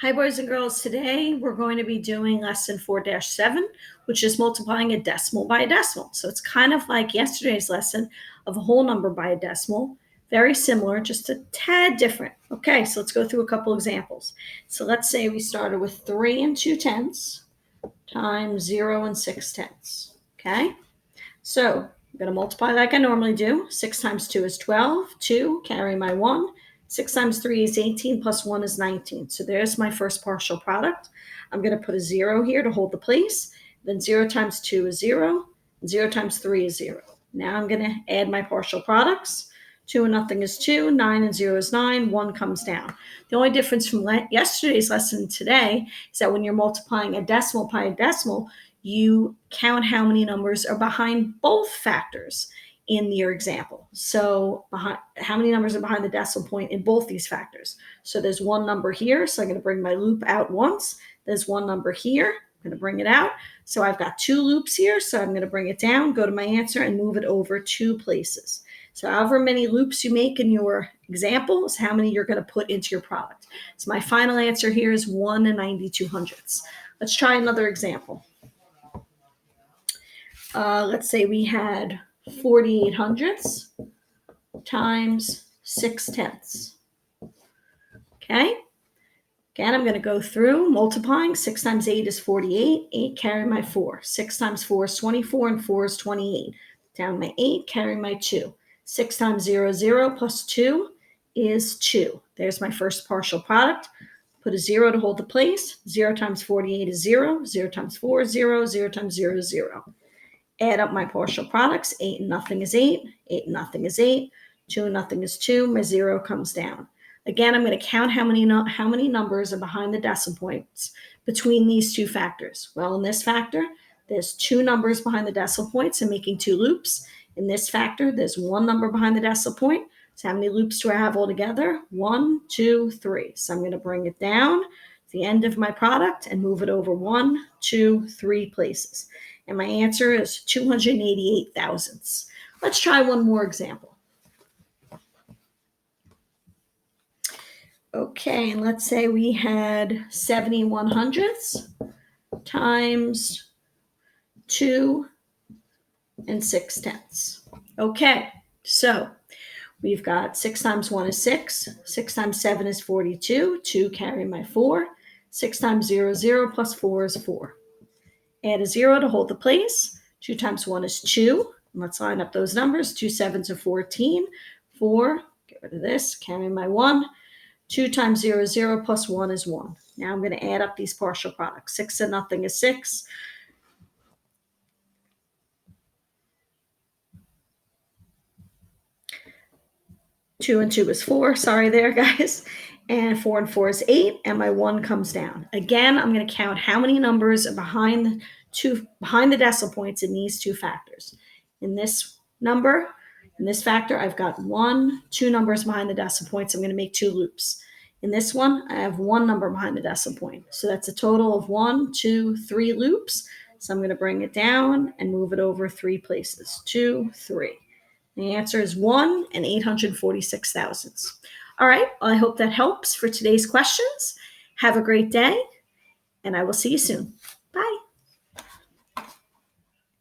Hi, boys and girls. Today we're going to be doing lesson 4-7, which is multiplying a decimal by a decimal. So it's kind of like yesterday's lesson of a whole number by a decimal. Very similar, just a tad different. Okay, so let's go through a couple examples. So let's say we started with 3 and 2/10 times 0 and 6/10. Okay, so I'm going to multiply like I normally do. 6 times 2 is 12. 2, carry my 1. 6 times 3 is 18, plus 1 is 19. So there's my first partial product. I'm going to put a 0 here to hold the place. Then 0 times 2 is 0. 0 times 3 is 0. Now I'm going to add my partial products. 2 and nothing is 2. 9 and 0 is 9. 1 comes down. The only difference from yesterday's lesson today is that when you're multiplying a decimal by a decimal, you count how many numbers are behind both factors in your example. So how many numbers are behind the decimal point in both these factors? So there's one number here, so I'm going to bring my loop out once. There's one number here. I'm going to bring it out. So I've got 2 loops here, so I'm going to bring it down, go to my answer, and move it over 2 places. So however many loops you make in your example is how many you're going to put into your product. So my final answer here is 1 and 92/100. Let's try another example. Let's say we had 48/100 times 6/10. Okay. Again, I'm going to go through multiplying. 6 times 8 is 48. 8, carry my 4. 6 times 4 is 24, and 4 is 28. Down my 8, carry my 2. 6 times 0 is 0, plus 2 is 2. There's my first partial product. Put a 0 to hold the place. 0 times 48 is 0. 0 times 4 is 0. 0 times 0 is 0. Add up my partial products. 8 and nothing is 8. 8 and nothing is 8. 2 and nothing is 2. My 0 comes down. Again, I'm going to count how many numbers are behind the decimal points between these two factors. Well, in this factor, there's 2 numbers behind the decimal points and making 2 loops. In this factor, there's 1 number behind the decimal point. So how many loops do I have altogether? 1, 2, 3. So I'm going to bring it down to the end of my product and move it over 1, 2, 3 places. And my answer is 288 thousandths. Let's try one more example. Okay, and let's say we had 71/100 times 2 and 6/10. Okay, so we've got 6 times 1 is 6. 6 times 7 is 42. 2, carry my 4. 6 times 0 is 0, plus 4 is 4. Add a 0 to hold the place. 2 times 1 is 2. Let's line up those numbers. 2 7s are 14. 4, get rid of this, carry my 1. 2 times 0 is 0, plus 1 is 1. Now I'm going to add up these partial products. 6 and nothing is 6. 2 and 2 is 4. Sorry there, guys. And 4 and 4 is 8, and my 1 comes down. Again, I'm going to count how many numbers are behind the decimal points in these two factors. In this factor, I've got 2 numbers behind the decimal points. I'm going to make 2 loops. In this one, I have 1 number behind the decimal point. So that's a total of 1, 2, 3 loops. So I'm going to bring it down and move it over 3 places. 2, 3. The answer is 1 and 846 thousandths. All right, well, I hope that helps for today's questions. Have a great day, and I will see you soon.